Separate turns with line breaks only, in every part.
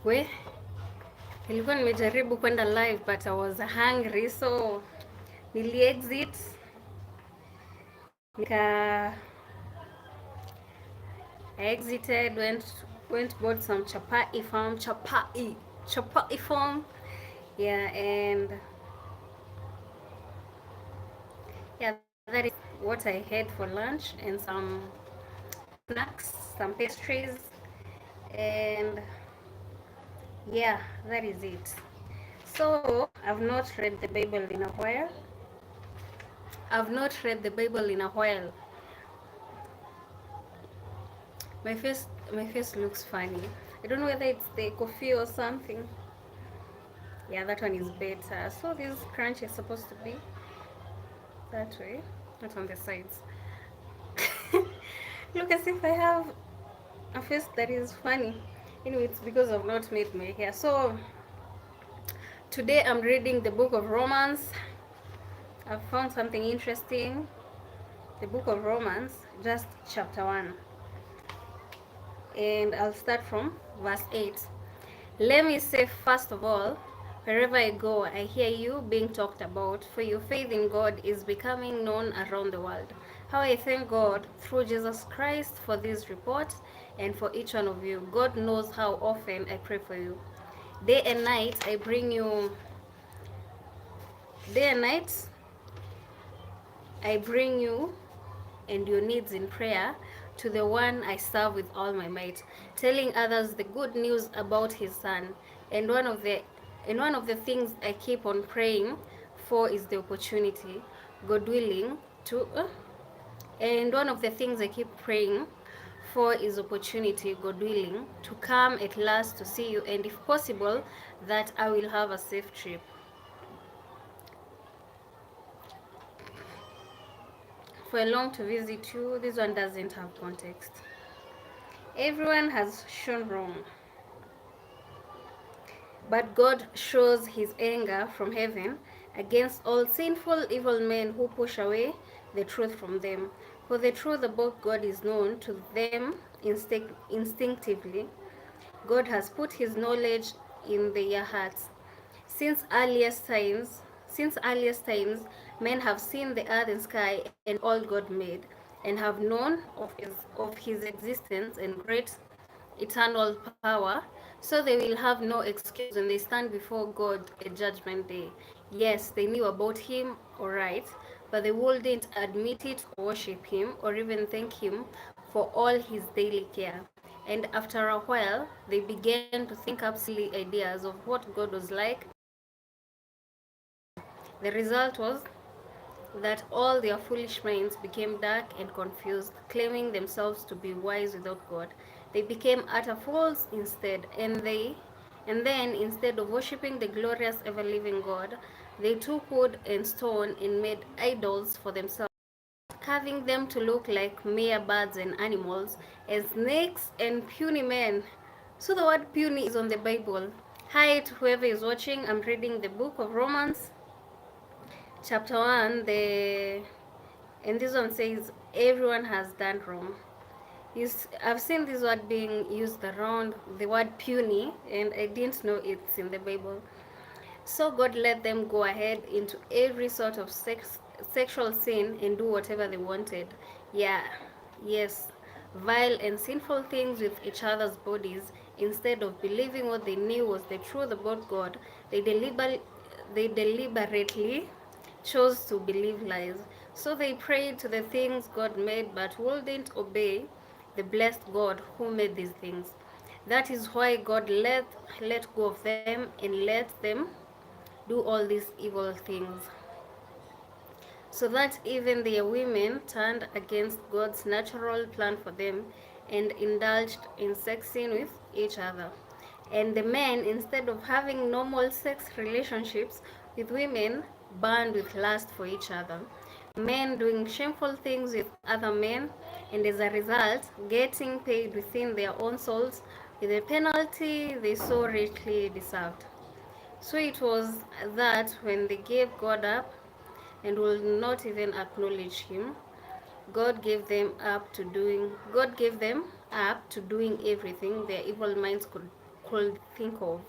We nilikuwa nimejaribu kwenda live but I was hungry, so nili exit nika I exited, went bought some chapai farm, yeah, and yeah, that is what I had for lunch, and some snacks, some pastries, and yeah, that is it. So I've not read the Bible in a while. I've not read the Bible in a while. My face looks funny. I don't know whether it's the coffee or something. Yeah, that one is better. So this crunch is supposed to be that way, not on the sides. Look as if I have a face that is funny. Anyway, it's because I've not made my hair. So today I'm reading the book of Romans. I've found something interesting. The book of Romans, just chapter 1. And I'll start from verse 8. Let me say first of all, wherever I go, I hear you being talked about, for your faith in God is becoming known around the world. How I thank God through Jesus Christ for this report and for each one of you. God knows how often I pray for you. Day and night I bring you day and night I bring you and your needs in prayer to the one I serve with all my might, telling others the good news about his son. And one of the things I keep on praying for is the opportunity, God willing, to and one of the things I keep praying for is opportunity, God willing, to come at last to see you, and if possible, that I will have a safe trip. For I long to visit you. This one doesn't have context. Everyone has shown wrong, but God shows his anger from heaven against all sinful, evil men who push away the truth from them. For the truth about God is known to them instinctively. God has put his knowledge in their hearts. Since earliest times, men have seen the earth and sky and all God made, and have known of his existence and great eternal power, so they will have no excuse when they stand before God at judgment day. Yes, they knew about him, all right, but they wouldn't admit it or worship him or even thank him for all his daily care. And after a while, they began to think up silly ideas of what God was like. The result was that all their foolish minds became dark and confused, claiming themselves to be wise without God. They became utter fools instead, and then instead of worshipping the glorious ever-living God, they took wood and stone and made idols for themselves, carving them to look like mere birds and animals, and snakes and puny men. So the word puny is on the Bible. Hi to whoever is watching. I'm reading the book of Romans, chapter 1, and this one says everyone has done wrong. I've seen this word being used around, the word puny, and I didn't know it's in the Bible. So God let them go ahead into every sort of sexual sin and do whatever they wanted. Yeah, yes, vile and sinful things with each other's bodies. Instead of believing what they knew was the truth about God, they deliberately chose to believe lies. So they prayed to the things God made but wouldn't obey the blessed God who made these things. That is why God let go of them and let them do all these evil things, so that even their women turned against God's natural plan for them and indulged in sexing with each other. And the men, instead of having normal sex relationships with women, burned with lust for each other. Men doing shameful things with other men, and as a result, getting paid within their own souls with a penalty they so richly deserved. So it was that when they gave God up and would not even acknowledge him, God gave them up to doing everything their evil minds could could think of.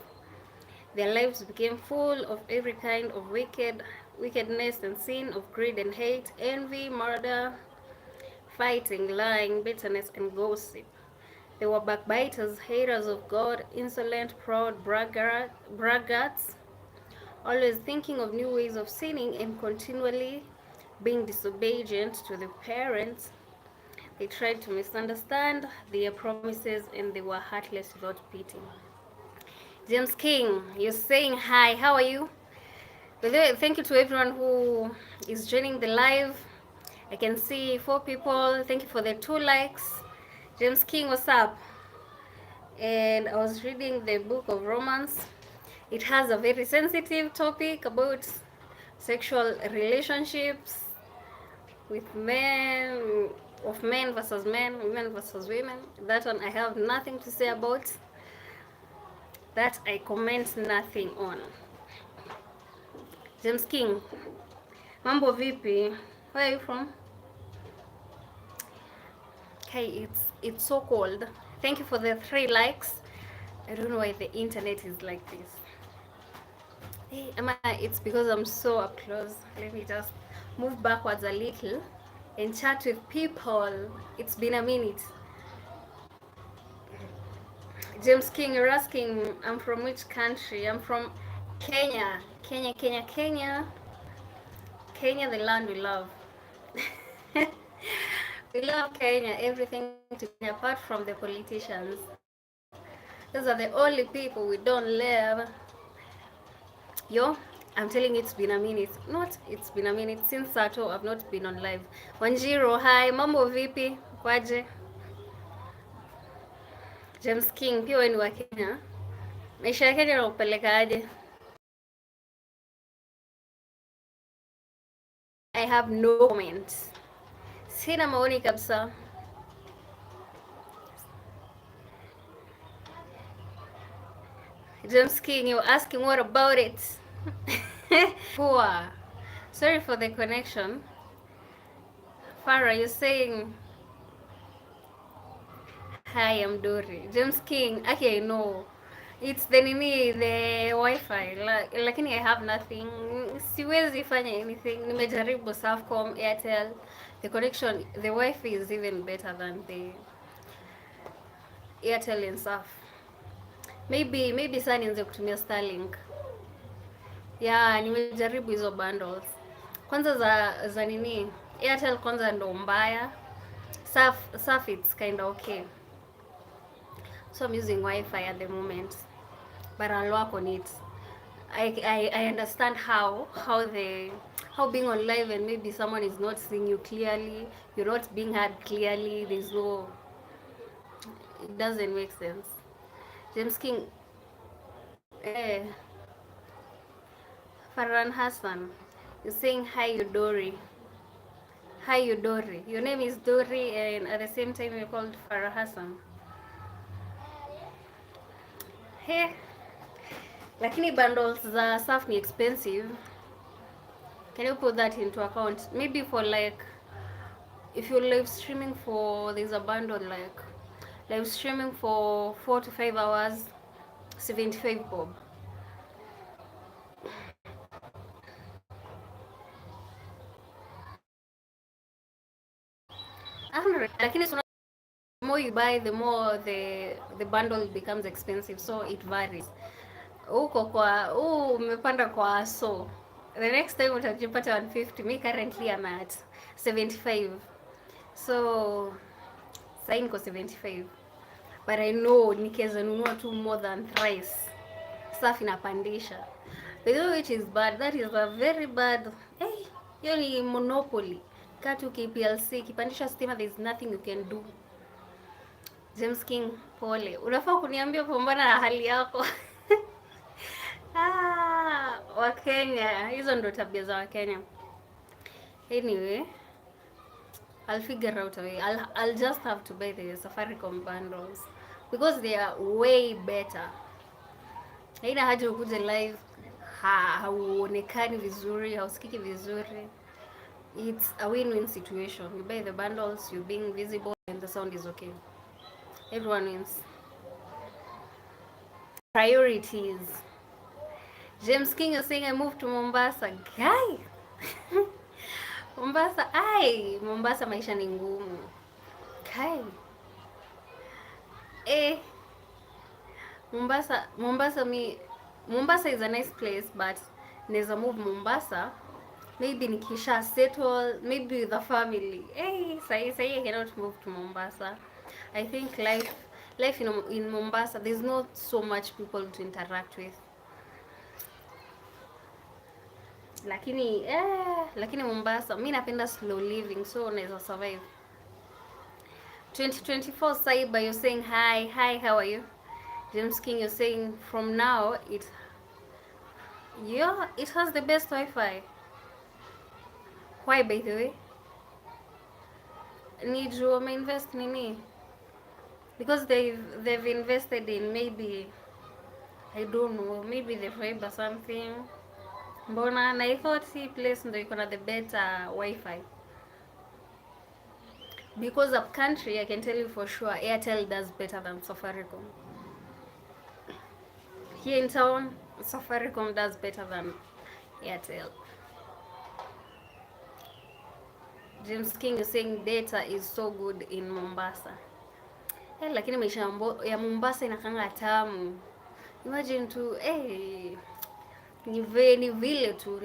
Their lives became full of every kind of wickedness and sin, of greed and hate, envy, murder, fighting, lying, bitterness, and gossip. They were backbiters, haters of God, insolent, proud, braggarts, always thinking of new ways of sinning and continually being disobedient to their parents. They tried to misunderstand their promises and they were heartless without pity. James King, you're saying hi. How are you? By the way, thank you to everyone who is joining the live. I can see 4 people. Thank you for the 2 likes. James King, what's up? And I was reading the book of Romans. It has a very sensitive topic about sexual relationships with men, of men versus men, women versus women. That one I have nothing to say about. That I comment nothing on. James King, mambo vipi? Where are you from? Okay, it's so cold. Thank you for the 3 likes. I don't know why the internet is like this. Hey, Emma, it's because I'm so up close. Let me just move backwards a little and chat with people. It's been a minute. James King, you're asking, I'm from which country? I'm from Kenya. Kenya. Kenya, the land we love. We love Kenya, everything to Kenya, apart from the politicians. Those are the only people we don't love. Yo, I'm telling you, it's been a minute. It's been a minute since Sato. I've not been on live. Wanjiro, hi. Mambo vipi? Kwaje? James King, pia wewe ni wa Kenya. Maisha ya Kenya yanakupeleka aje? I have no comment. Sina maoni kabisa. James King, you're asking what about it? Poor. Sorry for the connection. Farah, you're saying hi, I'm Dory. James King, okay, I know. It's the Wi-Fi. Lakini I have nothing. Siwezi fanya anything. Nimejaribu Safaricom, Airtel. The connection, the Wi-Fi is even better than the Airtel and Saf. Maybe sana nianze kutumia Starlink. Yeah, nimejaribu hizo bundles. Kwanza za Airtel kwanza ndo mbaya. Saf it's kind of okay. So I'm using Wi-Fi at the moment, but I'll work on it. I understand how being on live and maybe someone is not seeing you clearly, you're not being heard clearly. It doesn't make sense. James King, eh, Farhan Hassan, you're saying hi Yudori. Hi Yudori. Your name is Dori, and at the same time you're called Farah Hassan. Hey, lakini bundles za Surf ni expensive. Can you put that into account? Maybe for like, if you're live streaming for, there's a bundle like live streaming for 4 to 5 hours, 75 bob. Lakini the more you buy, the more the bundle becomes expensive, so it varies. Uko kwa umepanda kwa, so the next time utajipata 150. Me currently I'm at 75, so sasa niko 75, but I know nikiweza nunua tu more than thrice stuff inapandisha, which is bad. That is a very bad. Hey, hiyo ni monopoly. Katu KPLC kipandisha stima, there is nothing you can do. James King, pole. Unafaa kuniambia pambana na hali yako. Wakenya, hizo ndo tabia za Wakenya. Anyway, I'll figure out a way. I'll just have to buy the Safaricom bundles because they are way better. Haina haja ukuje live, hauonekani vizuri, hausikiki vizuri. It's a win-win situation. You buy the bundles, you're being visible, and the sound is okay. Everyone wins. Priorities. James King is saying I moved to Mombasa. Guy. Mombasa, Mombasa maisha ni ngumu. Kai. Eh, Mombasa is a nice place, but neza move Mombasa. Maybe nikisha settle, maybe with a family. Hey, say I cannot move to Mombasa. I think life in Mombasa, there's not so much people to interact with. Lakini Mombasa, mi napenda slow living, so naweza survive. 2024 Saiba, you're saying hi, how are you? James King, you're saying from now it has the best Wi-Fi. Why, by the way? Need you invest nini? Because they've invested in, maybe, I don't know, maybe the fiber something. Mbona na I thought see place ndo iko na the better Wi-Fi. Because up country, I can tell you for sure, Airtel does better than Safaricom. Here in town, Safaricom does better than Airtel. James King is saying data is so good in Mombasa. Lakini maisha ya Mombasa inakanga tamu. Imagine tu, ni vile tu.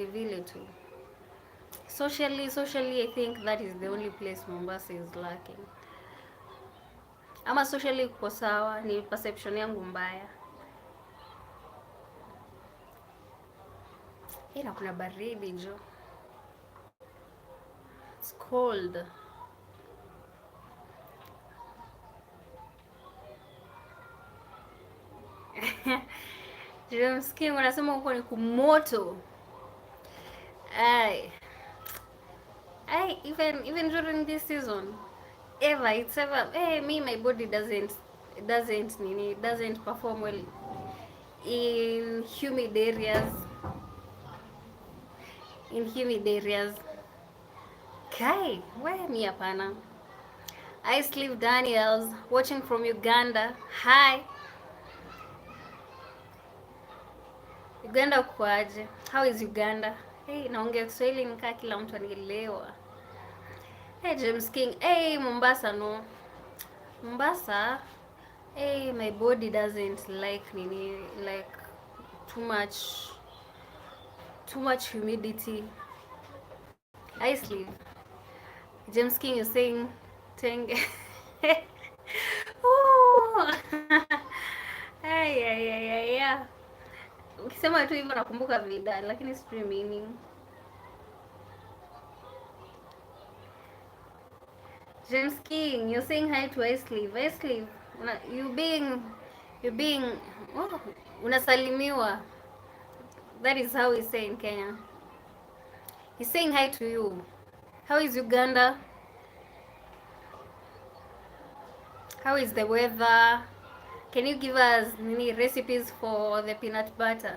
Socially, I think that is the only place Mombasa is lacking. Ama socially kuko sawa, ni perception yangu mbaya. Na kuna baridi jo. It's cold. Msikia wanasema huko ni kumoto. Even during this season, it's ever me, my body doesn't perform well in humid areas. Kai, where me hapana. I Sleeve Daniels watching from Uganda. Hi. Uganda kwaje? How is Uganda? Naongea Kiswahili nikaa kila mtu anielewa. James King, Mombasa no. Mombasa, my body doesn't like too much humidity. I Sleeve. James King is saying tenge. Yeah. Ukisema tu hivyo nakumbuka vida, lakini sijui meaning. James King, you're saying hi to I Sleeve. You being unasalimiwa. That is how we say in Kenya. He's saying hi to you. How is Uganda? How is the weather? Can you give us many recipes for the peanut butter?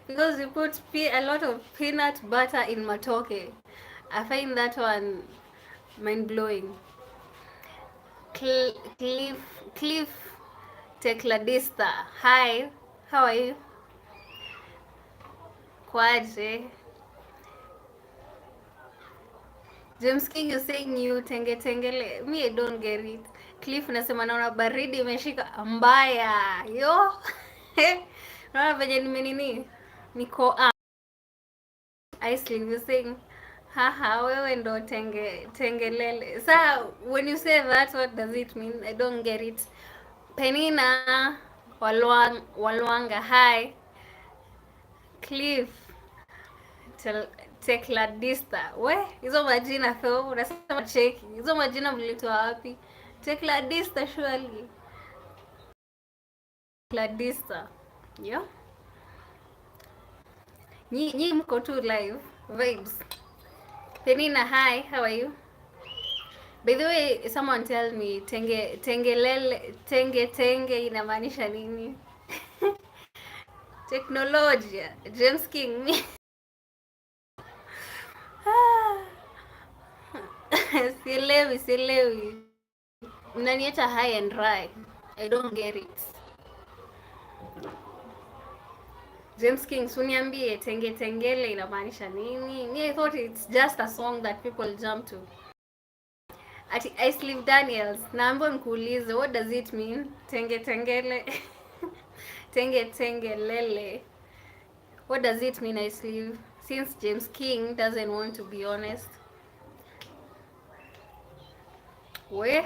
Because we put a lot of peanut butter in matoke. I find that one mind-blowing. Cliff Tekladista. Hi, how are you? Kwaje? James King is saying you tengele. Me, I don't get it. Cliff nasema naona baridi imeshika mbaya. Yo. Naona venye nimenini. Niko I Sleeve you saying haha wewe ndo tengelele. So when you say that, what does it mean? I don't get it. Penina Walwanga. Hi. Cliff Tekladista. Hizo majina though, unasema cheki. Hizo majina mlitoa wapi? Tekladista surely. Tekladista. Yeah. Nyi mko tu live vibes. Penina, hi, how are you? By the way, someone tell me tenge inamaanisha nini? Teknolojia. James King me. Sielewi. Mnaniacha high and dry. I don't get it. James King, suniambie tenge tengele inamaanisha nini? Me, I thought it's just a song that people jump to. Ati Iceley Daniels, naomba nikuulize, what does it mean? Tenge tengele. Tenge tengelele. What does it mean, Iceley? Since James King doesn't want to be honest. We?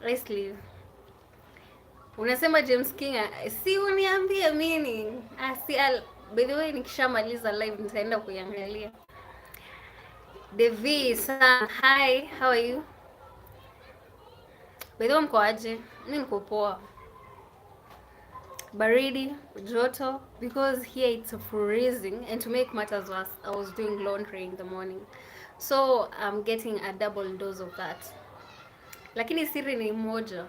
Iceley. Unasema James King, si uniambie meaning. By the way, nikishamaliza live nitaenda kuiangalia. Devi san, hi, how are you? By the way, mko aje? Mimi niko poa. Baridi, joto, because here it's freezing, and to make matters worse, I was doing laundry in the morning. So I'm getting a double dose of that. Lakini siri ni moja.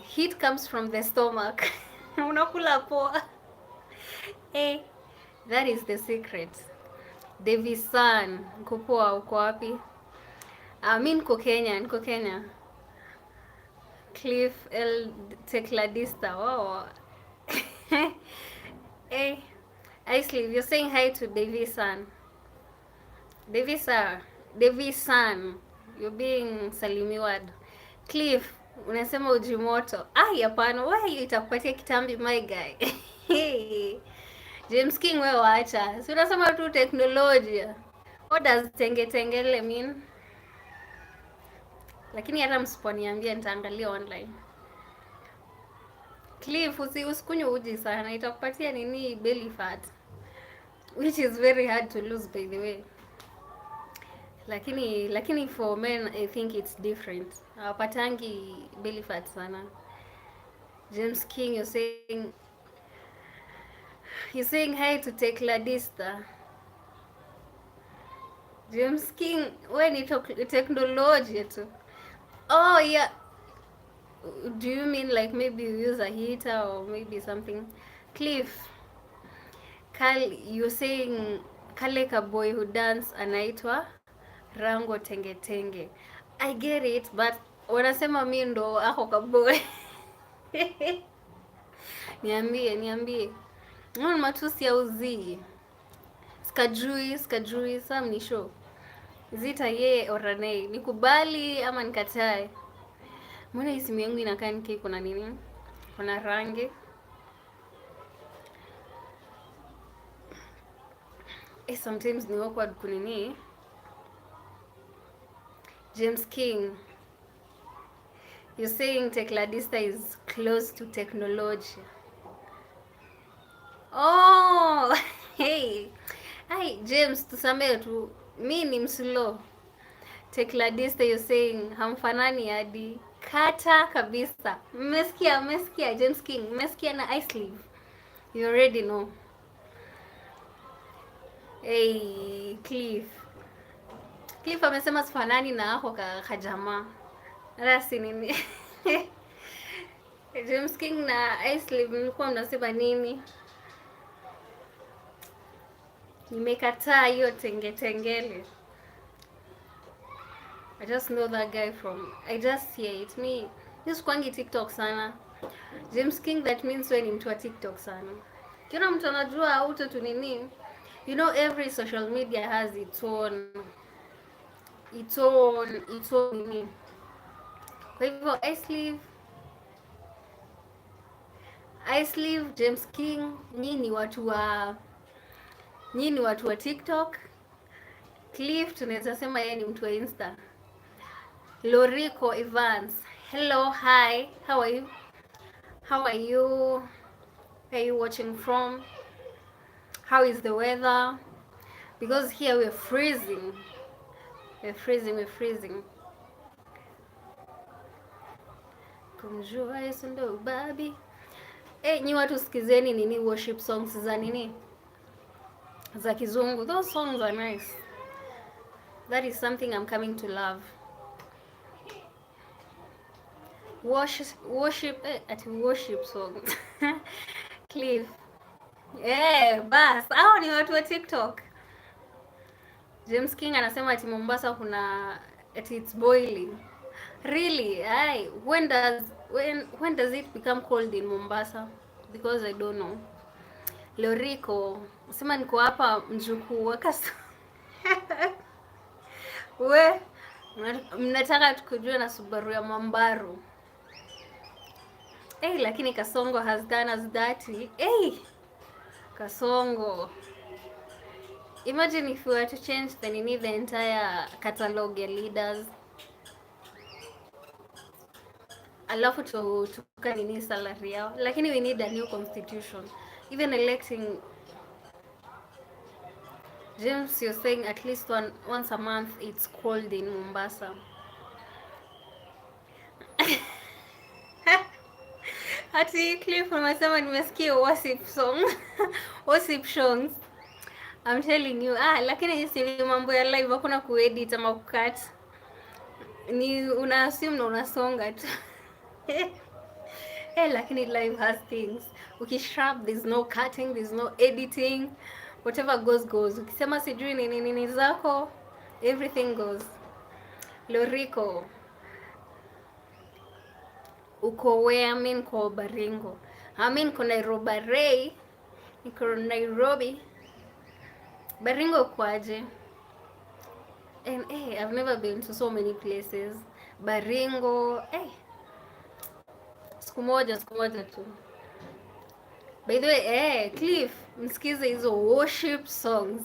Heat comes from the stomach. Unakula poa. Hey, that is the secret. Devi san, niko poa, uko wapi? Mi niko Kenya. Cliff El Tecladista. Wow. Hey, Iceley, you're saying hi to Devi san. Devi san, you're being salimiwad. Cliff, unasema ujimoto. Hapana, wewe itakupatia kitambi my guy. James King, wewe waacha. Si unasema tu teknolojia. What does tenge tengele mean? Lakini hata msiponiambia nitaangalia online. Cliff, usikunywe uji sana, itakupatia nini belly fat, which is very hard to lose by the way. Lakini for men I think it's different. Hawapatangi belly fat sana. James King, you're saying hi to Tecladista. James King, wewe ni teknolojia tu. Oh yeah. Do you mean like maybe you use a heater or maybe something? Cliff, you're saying kale ka boy who dance anaitwa Rango Tenge Tenge. I get it, but wanasema mi ndo ako ka boy. Niambie. Mbona matusi ya uzii? Skajui, Sam ni show. Zita ye oranei. Nikubali ama nikatae? Mbona hii simu yangu inakaa niki kuna nini? Kuna rangi. Sometimes ni awkward kunini. James King, you're saying Tecladista is close to technology. Oh, hey. Hi, James, tusamee tu. Mi ni mslo. Tecladista, you're saying hamfanani hadi. Kata kabisa. Mmesikia James King. Mmesikia na Iceley. You already know. Hey, Cliff amesema sifanani na ako kajamaa. Rasi nini? James King na Iceley mlikuwa mnasema nini? Nimekataa hiyo tengele. I just know that guy I just hear it. Me kwangi TikTok sana. James King, that means wewe ni mtu wa TikTok sana. Kila mtu anajua auto tu nini? You know, every social media has its own nini. Kwa hivyo Iceley, James King, nyinyi watu wa TikTok. Cliff tunaweza sema yeye ni mtu wa Insta. Lorico Evans, hello, hi, how are you? Where are you watching from? How is the weather? Because here we're freezing. Kumjua Yesu ndo babi. Nyi watu sikizeni nini worship songs za nini? Za kizungu. Those songs are nice. That is something I'm coming to love. Worship songs. Cliff. Bas. Hao ni watu wa TikTok. James King anasema ati Mombasa kuna it's boiling. Really? When does it become cold in Mombasa? Because I don't know. Loriko, sema niko hapa mjukuu wa we mnataka tukujue na Subaru ya Mambaru. Lakini Kasongo has done as dirty. Kasongo. Imagine if we were to change then you need the entire catalog ya leaders. Alafu tuka nini salary yao. Lakini we need a new constitution. Even electing James, you're saying at least once a month it's cold in Mombasa. Ati Cliff unasema nimesikia worship song. Worship songs. I'm telling you. Lakini si mambo ya live hakuna kuedit ama kucut. Ni una assume na unasonga tu. Lakini live has things. Ukishrub, there's no cutting, there's no editing. Whatever goes goes. Ukisema sijui nini zako, everything goes. Loriko. Uko where? I mean ko Baringo. I mean ko Nairobi. Niko Nairobi. Baringo kwaje? And I've never been to so many places. Baringo, siku moja tu. By the way, Cliff, msikize hizo worship songs.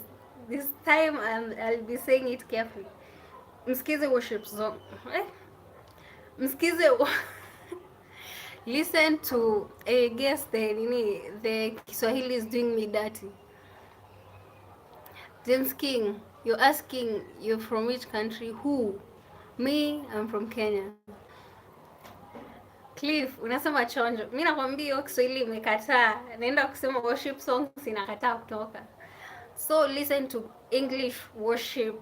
This time I'll be saying it carefully. Msikize worship song. Msikize listen to, I guess the Kiswahili is doing me dirty. James King, you're asking you're from which country? Who? Me, I'm from Kenya. Cliff, unasema chonjo. Mimi nakwambia hiyo Kiswahili imekataa. Naenda kusema worship songs inakataa kutoka. So listen to English worship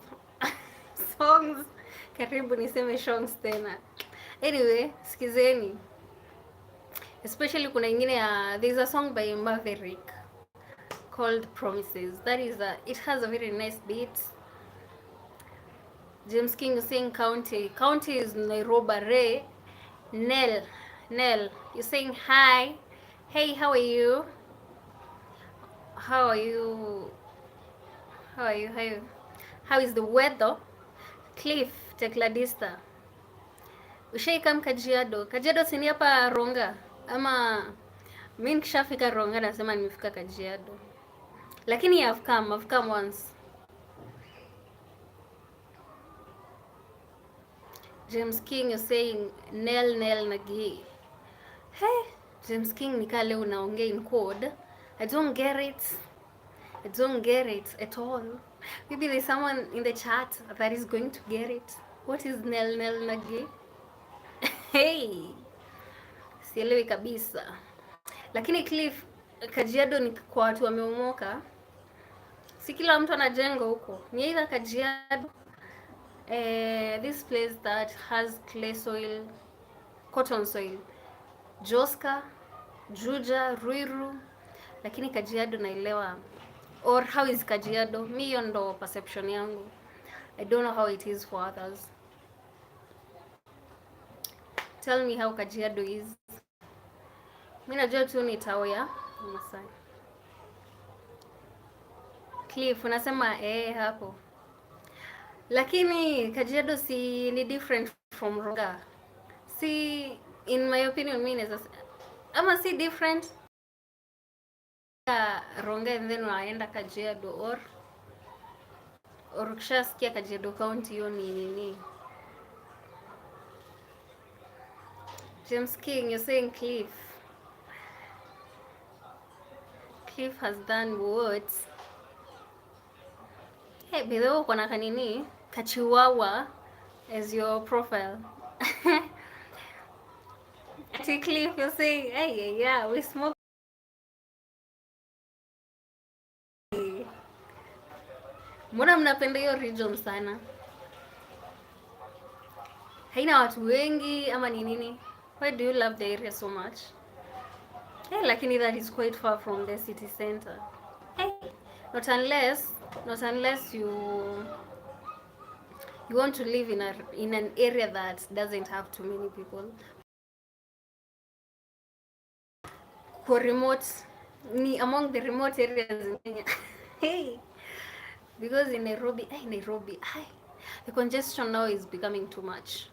songs. Karibu niseme songs tena. Anyway, sikizeni. Especially kuna ingine there's a song by Maverick called Promises. That is it has a very nice beat. James King is saying county. County is Nairobi. Nell, you're saying hi. Hey, how are you? How is the weather? Cliff, Tekladista. Ushaikam Kajiado. Kajiado sini hapa Ronga. Ama mimi nikishafika Ronga nasema nimefika Kajiado. Lakini I've come once. James King is saying Nell Nagi. Hey, James King nika leo unaongea in code. I don't get it at all. Maybe there's someone in the chat that is going to get it. What is Nell Nagi? Hey, sielewi kabisa. Lakini Cliff, Kajiado ni kwa watu wameomoka. Si kila mtu anajenga huko. Ni either Kajiado, this place that has clay soil, cotton soil, Joska, Juja, Ruiru, lakini Kajiado naelewa. Or how is Kajiado? Mi hiyo ndo perception yangu. I don't know how it is for others. Tell me how Kajiado is. Mi najua tu ni tao ya Masai. Cliff, unasema hapo. Lakini Kajiado si ni different from Ronga. Si, in my opinion, mi neza ama si different Ronga and then waenda Kajiado or ukishasikia Kajiado County hiyo ni nini? James King, you're saying Cliff. Cliff has done what? Hey, bidho uko na kanini? Kachiwawa as your profile. Ati Cliff, you're saying, hey, yeah, we smoke. Mbona mnapenda hiyo region sana? Haina watu wengi ama ni nini? Why do you love the area so much? Hey, lakini that is quite far from the city center. Hey, not unless you want to live in an area that doesn't have too many people. For remote ni among the remote areas in Kenya. Hey, because in Nairobi, the congestion now is becoming too much.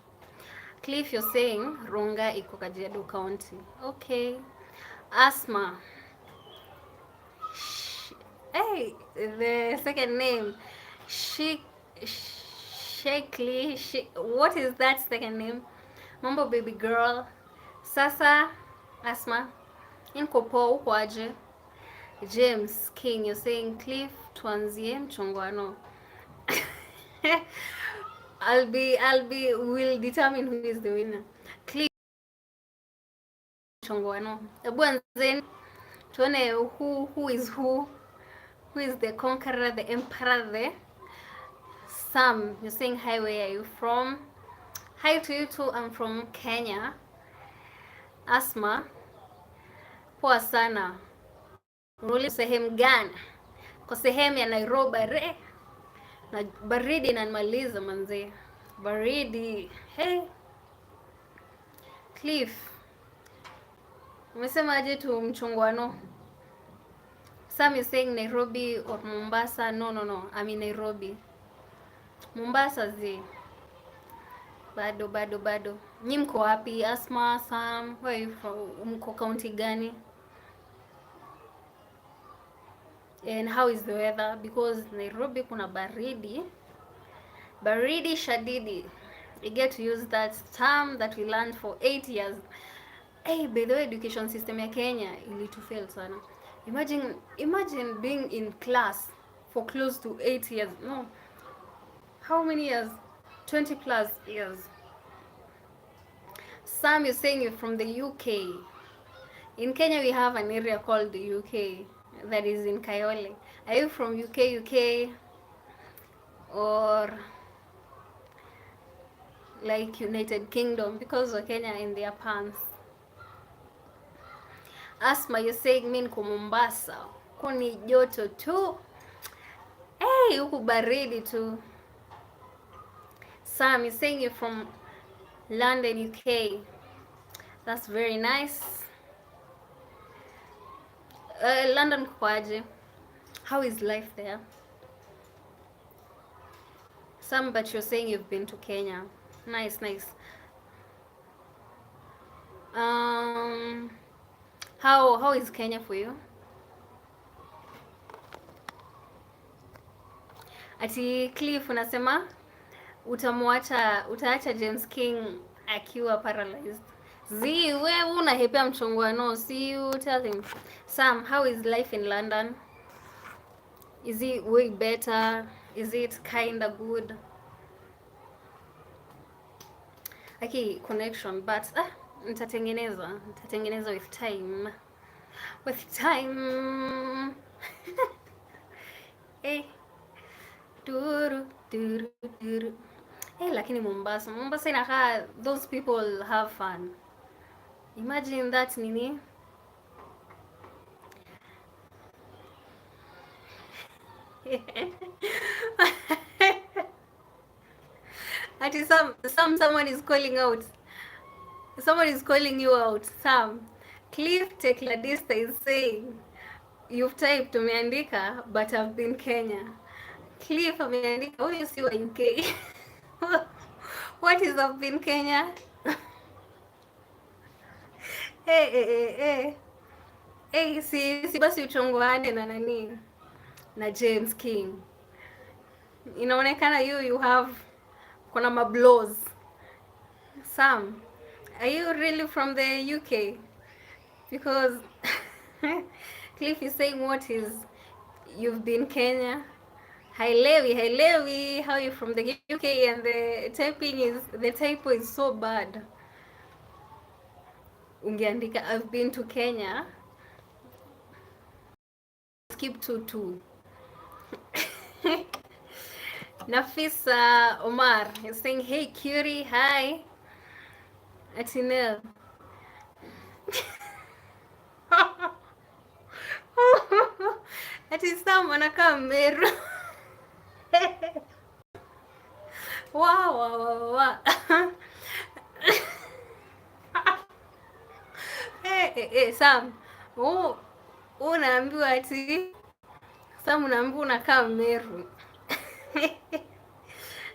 Cliff, you're saying Ronga iko Kajiado County. Okay. Asma. Hey, the second name. She Shakely. What is that second name? Mambo baby girl. Sasa Asma. Inko poa uko aje? James King, you're saying Cliff tuanzie mchongwano. We'll determine who is the winner. Cliff mchongwano. Ebu anzeni tuone who is who is the conqueror, the emperor, the Sam. You're saying hi, where are you from? Hi to you too. I'm from Kenya. Asma, poa sana. Unauliza sehemu gani? Kwa sehemu ya Nairobi re. Na baridi inanimaliza manze. Baridi. Hey. Cliff. Umesema aje tu mchongwano? Sam is saying Nairobi or Mombasa. No. I'm in Nairobi. Mombasa zi. Bado. Nyi mko wapi? Asma, Sam, where are you from? Mko county gani? And how is the weather? Because Nairobi kuna baridi. Baridi shadidi. You get to use that term that we learned for 8 years. Hey, by the way, education system ya Kenya ilitufail sana. Imagine being in class for close to 8 years. No. How many years? 20 plus years. Sam, you're saying you're from the UK. In Kenya, we have an area called the UK that is in Kayole. Are you from UK, or like United Kingdom? Because of Kenya in their pants. Asma, you're saying mi niko Mombasa. Kuni joto tu. Hey, huku baridi tu. Sam, you're saying you're from London, UK. That's very nice. London kwaje? How is life there? Sam, but you're saying you've been to Kenya. Nice. How is Kenya for you? Ati Cliff unasema utaacha James King akiwa paralyzed. We unahepea mchongwano. See you, tell him. Sam, how is life in London? Is it way better? Is it kinda good? Okay, connection, but nitatengeneza with time. Hey. Duru. Hey, lakini Mombasa inakaa those people have fun. Imagine that nini. Ati someone is calling out. Someone is calling you out. Sam. Cliff Tekladista is saying you've typed umeandika but I've been Kenya. Cliff ameandika huyu si wa UK. What is I've been Kenya? Hey, si basi uchongoane na nani na James King. Inaonekana you have kuna mablows. Sam, are you really from the UK? Because Cliff is saying what is you've been Kenya. Hi Levi, how are you from the UK? And the typo is so bad. Ungeandika I've been to Kenya. Skip to. Nafisa Omar is saying, hey cutie, hi. Atinel. Ati Sam anakaa Meru. Wow. Hey, Sam. Oh, unaambiwa ati sasa unaambiwa unakaa Meru.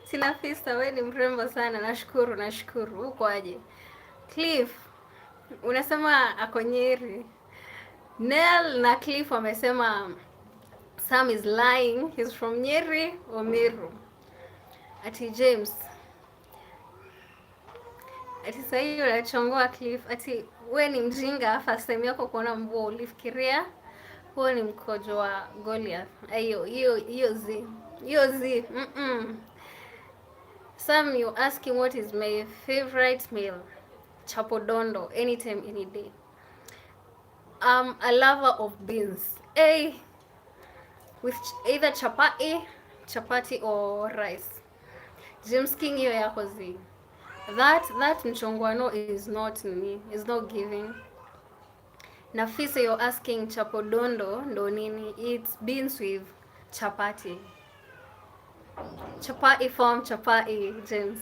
Sina Fista, wewe ni mrembo sana. Nashukuru. Uko aje? Cliff, unasema ako Nyeri. Nell na Cliff wamesema Sam is lying. He's from Nyeri or Meru. Ati James, ati sasa hiyo unachongoa Cliff. Ati we ni mjinga, first time yako kuona mvua ulifikiria huo ni mkojo wa Goliath. Hiyo zi. Sam, you asking what is my favorite meal? Chapodondo, anytime, any day. I'm a lover of beans. With either chapati or rice. James King, hiyo yako zi. That mchongwano is not me, is not giving. Nafisa, you're asking chapodondo ndo nini? It's beans with chapati. Chapati form, James.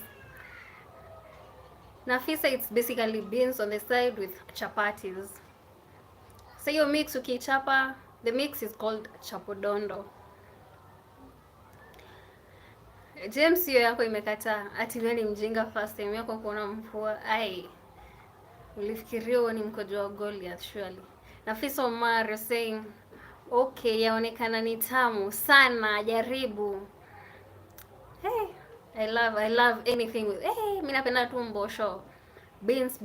Nafisa, it's basically beans on the side with chapatis. So your mix ukichapa, the mix is called chapodondo. James, hiyo yako imekataa. Ati wewe ni mjinga, first time yako kuona mvua. Ulifikiria huo ni mkojo wa Goliath surely. Nafisa Omar saying okay, yaonekana ni tamu sana, jaribu. Hey, I love anything with mimi napenda tu mbosho. Beans.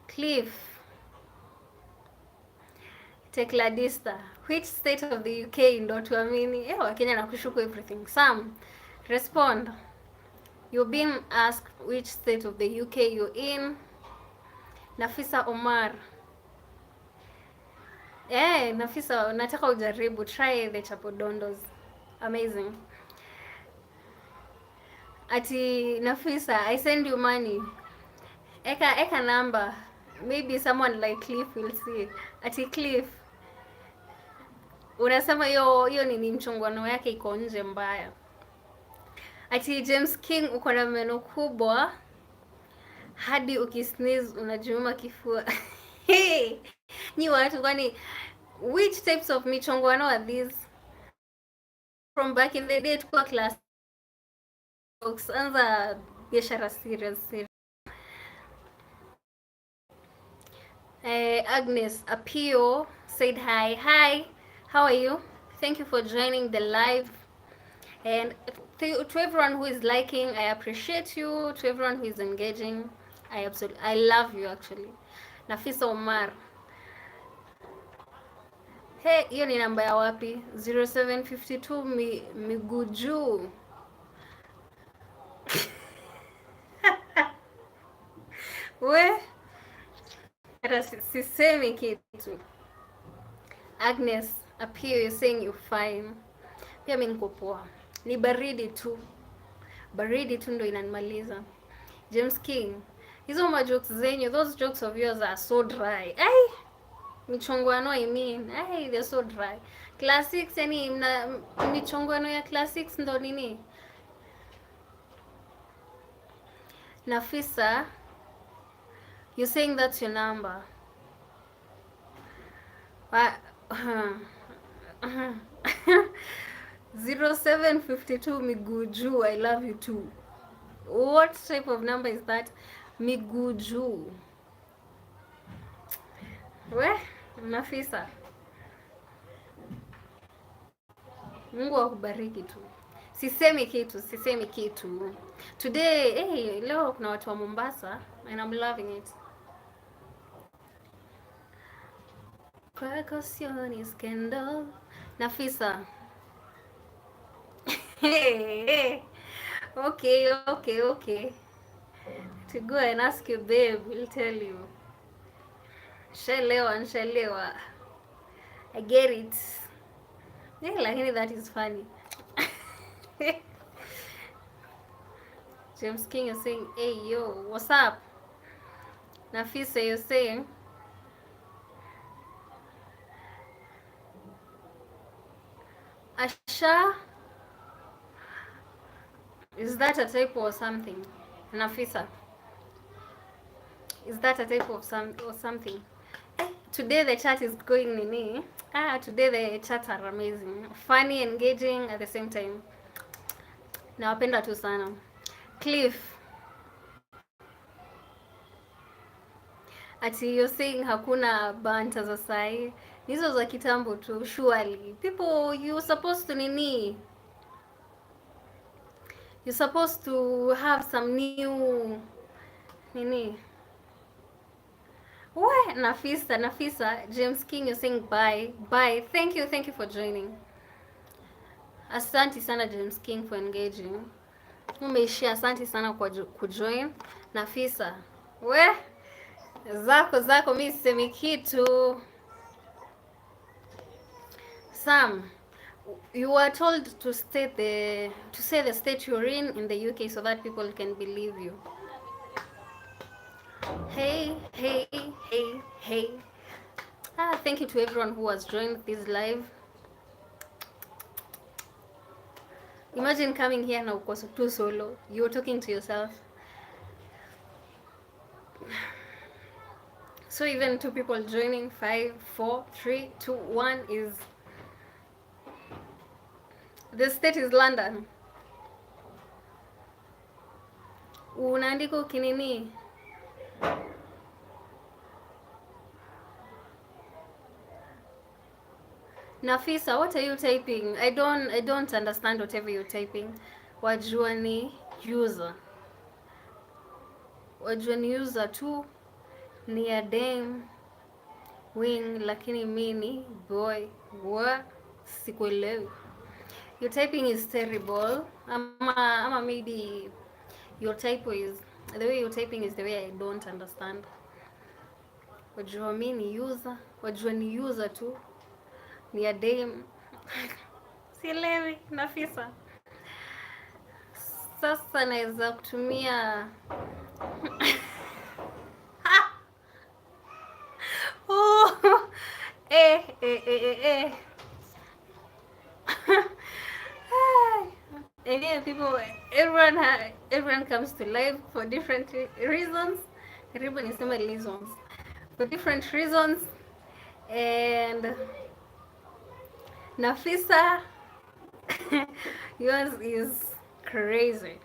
Cliff, Tekladista, which state of the UK ndo tuamini? Wakenya nakushuku everything. Sam, respond. You're being asked which state of the UK you're in. Nafisa Omar, Nafisa, nataka ujaribu, try the chapodondos, amazing. Ati Nafisa, I send you money, eka number, maybe someone like Cliff will see. Ati Cliff, unasema hiyo nini mchongwano yake iko nje mbaya. Ati James King, uko na meno kubwa hadi ukisneeze unajiuma kifua. Nyi watu kwani, which types of michongwano are these? From back in the day tukua class anza biashara serious. Agnes Apio said hi, how are you? Thank you for joining the live, and to everyone who is liking, I appreciate you. To everyone who is engaging, I love you actually. Nafisa Omar, hiyo ni namba ya wapi? 0752 miguu juu. We hata sisemi kitu. Agnes Appear, you're saying you're fine. Pia mimi niko poa, ni baridi tu ndo inanimaliza. James King, hizo majokes zenyu, those jokes of yours are so dry. Michongwano, I mean, they're so dry. Classics, yani michongwano ya classics ndo nini? Nafisa, you're saying that's your number. 0752 miguu juu, I love you too. What type of number is that? Miguu juu. We, Nafisa, Mungu akubariki tu. Sisemi kitu. Today, leo kuna watu wa Mombasa and I'm loving it. Kwako sioni scandal. Nafisa. Okay. To go and ask your babe, we'll tell you. Nshalewa. I get it. Lakini that is funny. James King is saying, hey yo, what's up? Nafisa, you're saying Asha, is that a type or something? Nafisa, is that a type of something? Today the chat is going nini. Today the chats are amazing, funny, engaging at the same time. Nawapenda tu sana. Cliff, ati you're saying hakuna banta za sai, hizo za kitambo tu. Surely people, you supposed to nini, you're supposed to have some new nini. What? Nafisa, James King, you're saying bye. Thank you for joining. Asante sana James King for engaging. Umeishia, asante sana kwa kujoin. Nafisa, we zako mi sisemi kitu. Sam, you were told to say the state you're in the UK so that people can believe you. Hey. Thank you to everyone who has joined this live. Imagine coming here na uko too solo. You're talking to yourself. So even 2 people joining, 5, 4, 3, 2, 1 is... The state is London. Unaandiko kinini? Nafisa, what are you typing? I don't understand whatever you're typing. Wajua ni user. Wajua ni user tu. Ni a damn wing, lakini mini boy. What? Sikuelewi. Your typing is terrible. Ama maybe your typo is... The way you're typing is the way I don't understand. Wajua mi ni user. Wajua ni user tu. Ni a damn. Sielewi, Nafisa. Sasa naweza kutumia... Oh, Again, people, everyone comes to live for different reasons. Everybody is reasons. For different reasons. And Nafisa, yours is crazy.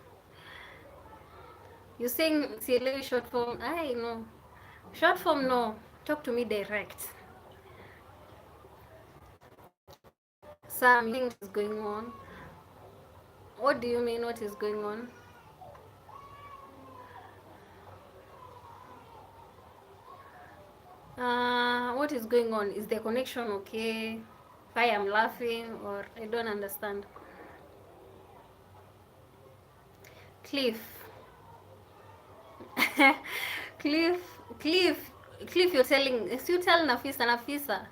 You saying CLA short form? I know. Short form, no. Talk to me direct. Something is going on. What do you mean, what is going on? What is going on? Is the connection okay? Why I'm laughing, or I don't understand. Cliff, you're telling, you tell Nafisa.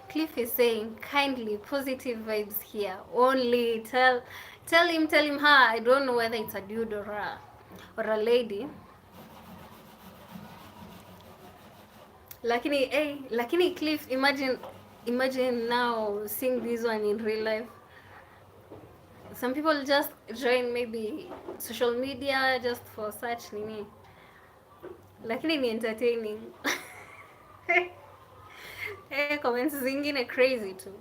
Cliff is saying kindly positive vibes here. Only tell him, I don't know whether it's a dude or a lady. Lakini Cliff, imagine now seeing this one in real life. Some people just join maybe social media just for such nini. Lakini ni entertaining. Comments zingine crazy tu.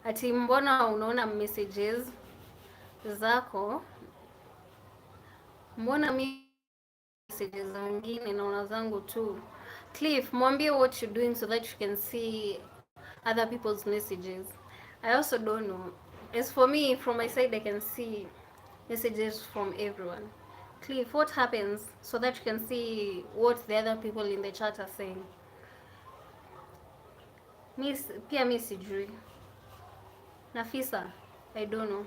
Ati mbona unaona messages zako? Mbona messages zingine naona zangu tu? Cliff, mwambie what you're doing so that you can see other people's messages. I also don't know. As for me, from my side, I can see messages from everyone. Cliff, what happens so that you can see what the other people in the chat are saying? Pia mi sijui. Nafisa, I don't know.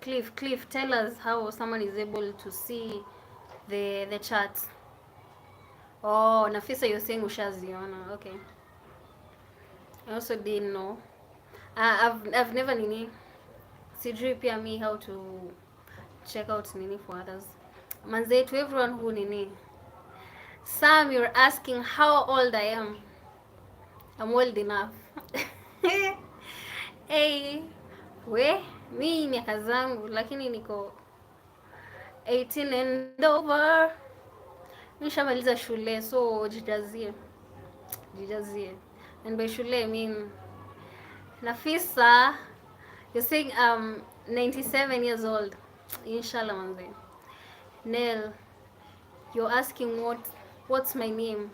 Cliff, tell us how someone is able to see the chat. Oh, Nafisa, you're saying ushaziona. Okay. I also didn't know. I've never nini. Sijui pia me how to check out nini for others. Manze, to everyone who nini. Sam, you're asking how old I am. I'm old enough. Hey, mi miaka zangu lakini 18 and over. Nishamaliza shule, so jijazie. And by shule I mean Nafisa, you're saying 97 years old. Inshallah manze. Nell, you're asking what's my name?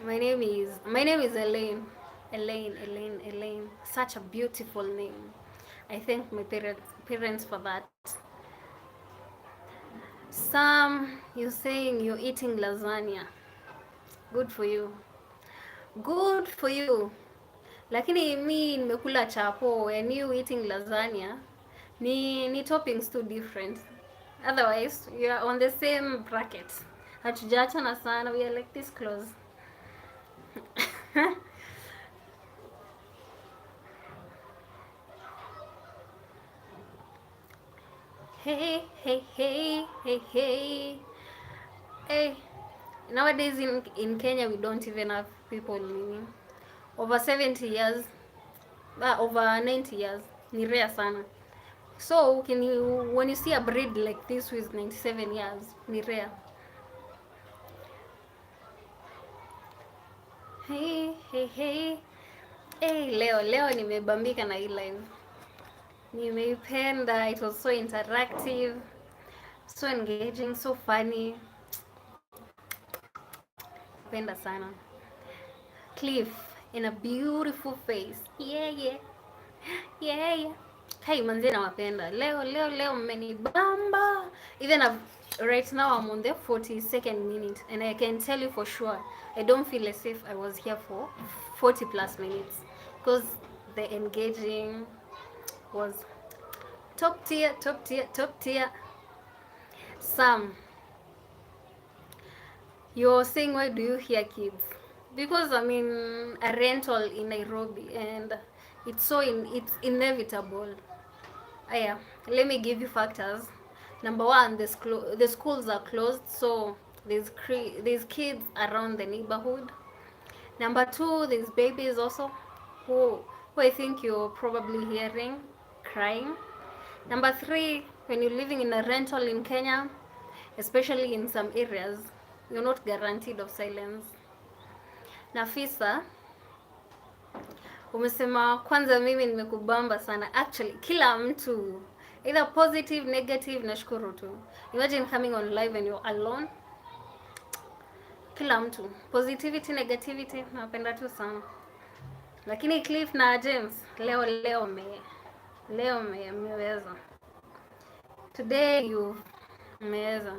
My name is Elaine. Elaine. Such a beautiful name. I thank my parents for that. Sam, you're saying you're eating lasagna. Good for you. Good for you. Lakini mi nimekula chapo and you eating lasagna. Ni toppings too different. Otherwise, you are on the same bracket. Hatujaachana sana, we are like this close. Hey, hey, hey, hey, hey. Hey, nowadays in Kenya, we don't even have people living over 70 years, over 90 years. Ni rare sana. So, when you see a breed like this with 97 years, ni rare. Hey, hey, hey. Hey, leo nimebambika na hii live. Nimeipenda. It was so interactive, so engaging, so funny. Penda sana. Cliff in a beautiful face. Yeah. Hey, manze nawapenda. Leo mmenibamba. Even right now I'm on the 42nd minute and I can tell you for sure I don't feel as if I was here for 40 plus minutes because the engaging was top tier. Sam, you're saying why do you hear kids? Because I'm in a rental in Nairobi and it's inevitable. Aya, let me give you factors. Number one, the schools are closed, so there's kids around the neighborhood. Number two, there's babies also who I think you're probably hearing crying. Number three, when you're living in a rental in Kenya, especially in some areas, you're not guaranteed of silence. Nafisa, umesema kwanza mimi nimekubamba sana. Actually, kila mtu either positive, negative, nashukuru tu. Imagine coming on live and you're alone. Kila mtu positivity, negativity, napenda tu sana. Lakini Cliff na James leo mmeweza. Today you mmeweza.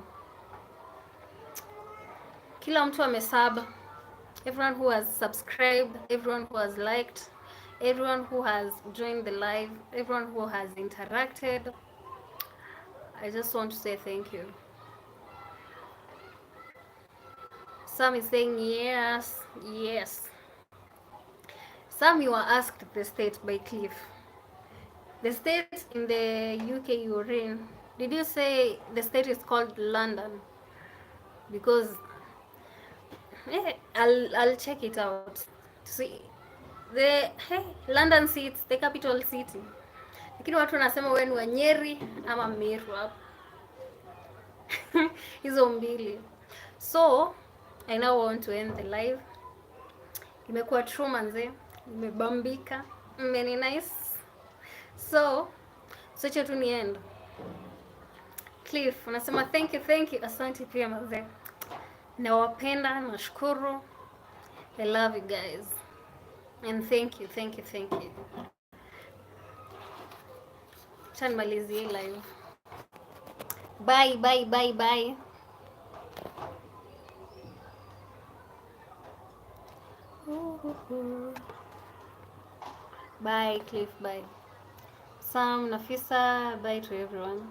Kila mtu amesub. Everyone who has subscribed, everyone who has liked, everyone who has joined the live, everyone who has interacted. I just want to say thank you. Sam is saying yes. Sam, you were asked the state by Cliff. The state in the UK you're in, did you say the state is called London? Because I'll check it out to see the London seats, the capital city. Lakini watu wanasema wewe ni wa Nyeri ama Meru hapo. Hizo mbili. So, I now want to end the live. Imekuwa true manze. Nimebambika. Many nice. So tu ni end. Cliff, unasema thank you. Asante pia manze. Nawapenda, nashukuru. I love you guys. And thank you. Acha nimalizie live. Bye. Bye Cliff, bye. Sam, Nafisa, bye to everyone.